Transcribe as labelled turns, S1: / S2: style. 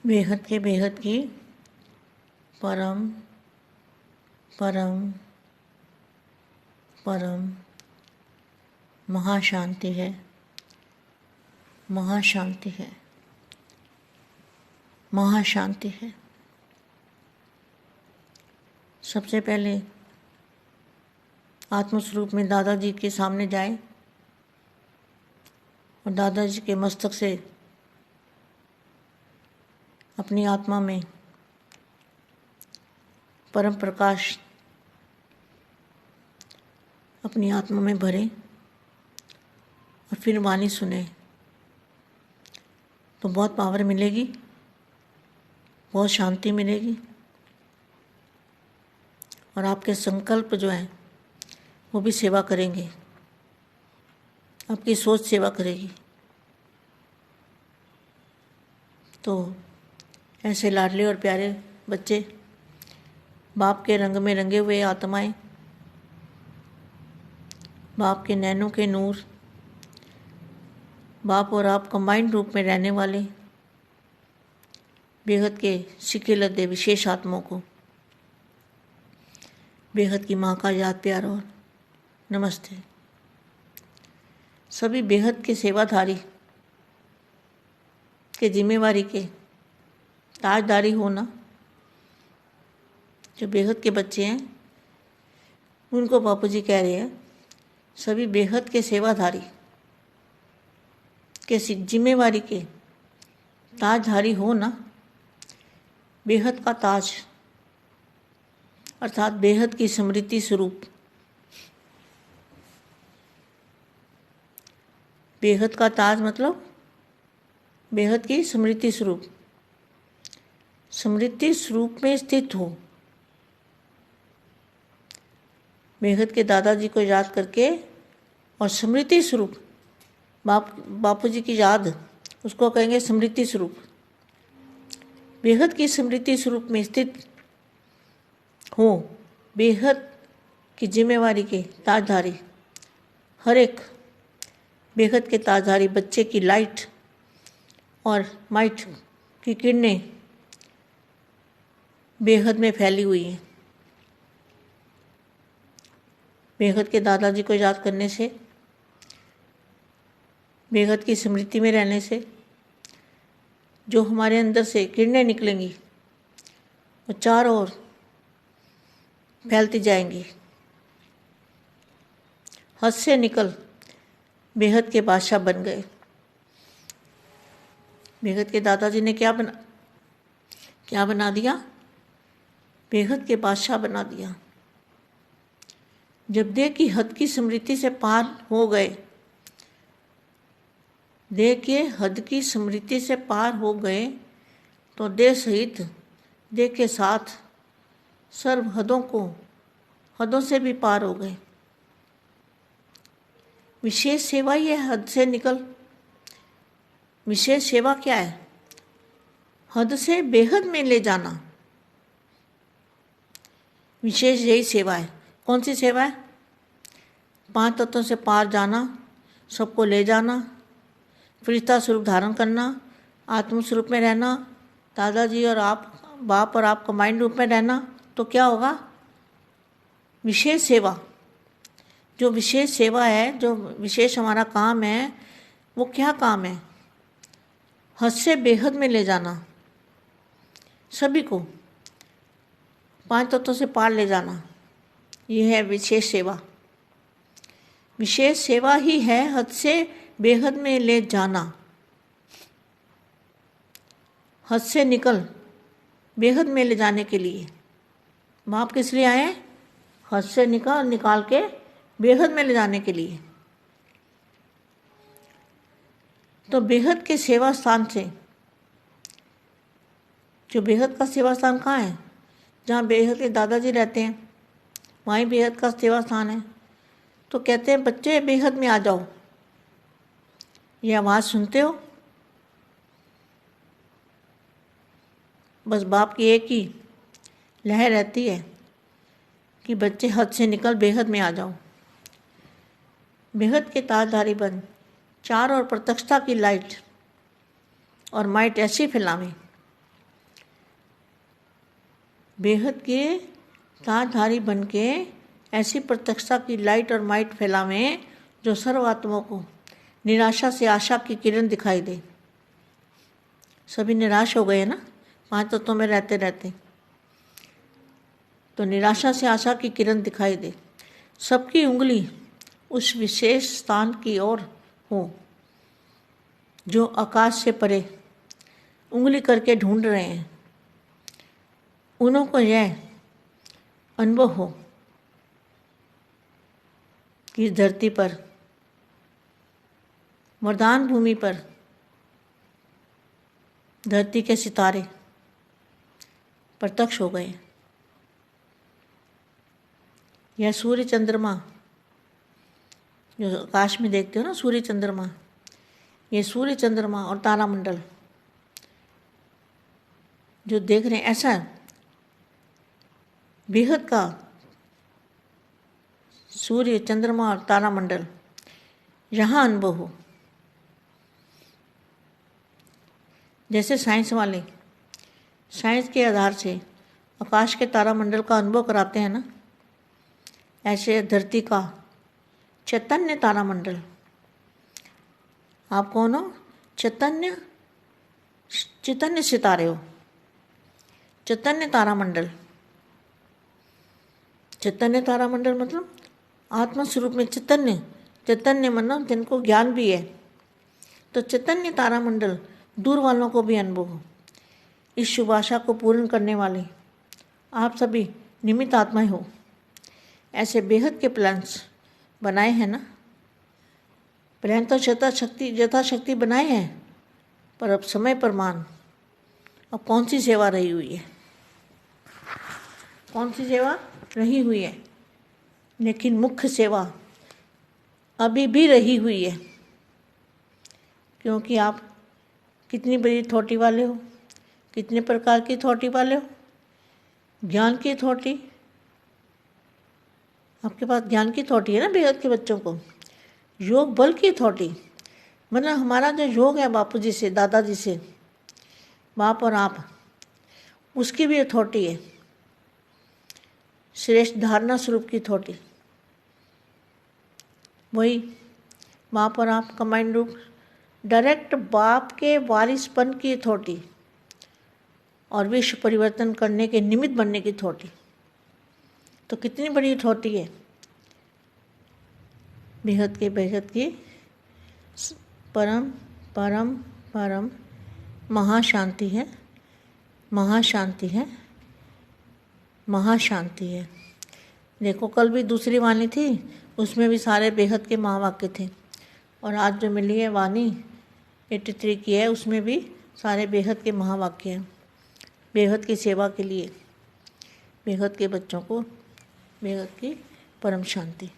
S1: बेहद की परम परम परम महाशांति है, महाशांति है, महाशांति है। सबसे पहले आत्मस्वरूप में दादाजी के सामने जाए और दादाजी के मस्तक से अपनी आत्मा में परम प्रकाश अपनी आत्मा में भरे और फिर वाणी सुने तो बहुत पावर मिलेगी, बहुत शांति मिलेगी और आपके संकल्प जो हैं वो भी सेवा करेंगे, आपकी सोच सेवा करेगी। तो ऐसे लाडले और प्यारे बच्चे, बाप के रंग में रंगे हुए आत्माएं, बाप के नैनों के नूर, बाप और आप कंबाइंड रूप में रहने वाले बेहद के सिक्के लदे विशेष आत्माओं को बेहद की माँ का याद प्यार और नमस्ते। सभी बेहद के सेवाधारी के जिम्मेवारी के ताजदारी होना, जो बेहद के बच्चे हैं उनको बापू जी कह रहे हैं, सभी बेहद के सेवाधारी के जिम्मेवारी के ताजधारी हो ना। बेहद का ताज अर्थात बेहद की स्मृति स्वरूप, बेहद का ताज मतलब बेहद की स्मृति स्वरूप, स्मृति स्वरूप में स्थित हो। बेहद के दादाजी को याद करके और स्मृति स्वरूप बापू जी की याद, उसको कहेंगे स्मृति स्वरूप। बेहद की स्मृति स्वरूप में स्थित हो, बेहद की जिम्मेवारी के ताजधारी, हर एक बेहद के ताजधारी बच्चे की लाइट और माइट की किरणें बेहद में फैली हुई हैं। बेहद के दादाजी को याद करने से, बेहद की स्मृति में रहने से जो हमारे अंदर से किरणें निकलेंगी वो चारों ओर फैलती जाएंगी। हद से निकल बेहद के बादशाह बन गए। बेहद के दादाजी ने क्या बना दिया? बेहद के बादशाह बना दिया। जब देह की हद की स्मृति से पार हो गए, देह के हद की स्मृति से पार हो गए तो देह सहित देह के साथ सर्व हदों से भी पार हो गए। विशेष सेवा ही है हद से निकल। विशेष सेवा क्या है? हद से बेहद में ले जाना। विशेष यही सेवा है। कौन सी सेवा है? 5 तत्वों से पार जाना, सबको ले जाना, फरिश्ता स्वरूप धारण करना, आत्म स्वरूप में रहना, दादाजी और आप, बाप और आप कंबाइंड रूप में रहना। तो क्या होगा? विशेष सेवा। जो विशेष सेवा है, जो विशेष हमारा काम है, वो क्या काम है? हद से बेहद में ले जाना, सभी को 5 तत्वों से पार ले जाना। यह है विशेष सेवा। विशेष सेवा ही है हद से बेहद में ले जाना। हद से निकल बेहद में ले जाने के लिए बाप किस लिए आए? हद से निकाल के बेहद में ले जाने के लिए। तो बेहद के सेवा स्थान से, जो बेहद का सेवा स्थान कहाँ है? जहाँ बेहद के दादाजी रहते हैं वहीं बेहद का सेवा स्थान है। तो कहते हैं बच्चे बेहद में आ जाओ। ये आवाज़ सुनते हो? बस बाप की एक ही लहर रहती है कि बच्चे हद से निकल बेहद में आ जाओ। बेहद के ताजधारी बन, चार और प्रत्यक्षता की लाइट और माइट ऐसी फैलावें बेहद के ताजधारी बन के ऐसी प्रत्यक्षता की लाइट और माइट फैलावें जो सर्व आत्माओं को निराशा से आशा की किरण दिखाई दे। सभी निराश हो गए हैं ना 5 तत्वों में रहते रहते, तो निराशा से आशा की किरण दिखाई दे। सबकी उंगली उस विशेष स्थान की ओर हो जो आकाश से परे उंगली करके ढूंढ रहे हैं। उन्हों को यह अनुभव हो कि इस धरती पर, वरदान भूमि पर, धरती के सितारे प्रत्यक्ष हो गए। यह सूर्य चंद्रमा जो आकाश में देखते हो ना, सूर्य चंद्रमा, ये सूर्य चंद्रमा और तारामंडल जो देख रहे हैं, ऐसा बेहद का सूर्य चंद्रमा और तारामंडल यहाँ अनुभव हो। जैसे साइंस वाले साइंस के आधार से आकाश के तारामंडल का अनुभव कराते हैं ना, ऐसे धरती का चैतन्य तारामंडल। आप कौन हो? चैतन्य सितारे हो, चैतन्य तारामंडल। चैतन्य तारामंडल मतलब आत्मा स्वरूप में चैतन्य, चैतन्य मतलब जिनको ज्ञान भी है। तो चैतन्य तारामंडल दूर वालों को भी अनुभव हो। इस शुभ आशा को पूर्ण करने वाले आप सभी निमित्त आत्माएं हो। ऐसे बेहद के प्लान्स बनाए हैं ना, प्लान तो यथाशक्ति बनाए हैं, पर अब समय पर मान अब कौन सी सेवा रही हुई है, कौन सी सेवा रही हुई है। लेकिन मुख्य सेवा अभी भी रही हुई है, क्योंकि आप कितनी बड़ी अथॉरिटी वाले हो, कितने प्रकार की अथॉरिटी वाले हो। ज्ञान की अथॉरिटी, आपके पास ज्ञान की अथॉरिटी है ना बेहद के बच्चों को। योग बल की अथॉरिटी, मतलब हमारा जो योग है बापू जी से, दादाजी से, बाप और आप, उसकी भी अथॉरिटी है। श्रेष्ठ धारणा स्वरूप की अथॉरिटी, वही बाप और आप कंबाइंड रूप डायरेक्ट बाप के वारिसपन की अथॉरिटी और विश्व परिवर्तन करने के निमित्त बनने की अथॉरिटी। तो कितनी बड़ी अथॉरिटी है। बेहद की परम परम परम महाशांति है, महाशांति है, महाशांति है। देखो कल भी दूसरी वाणी थी, उसमें भी सारे बेहद के महावाक्य थे, और आज जो मिली है वाणी 83 की है, उसमें भी सारे बेहद के महावाक्य हैं। बेहद की सेवा के लिए, बेहद के बच्चों को बेहद की परम शांति।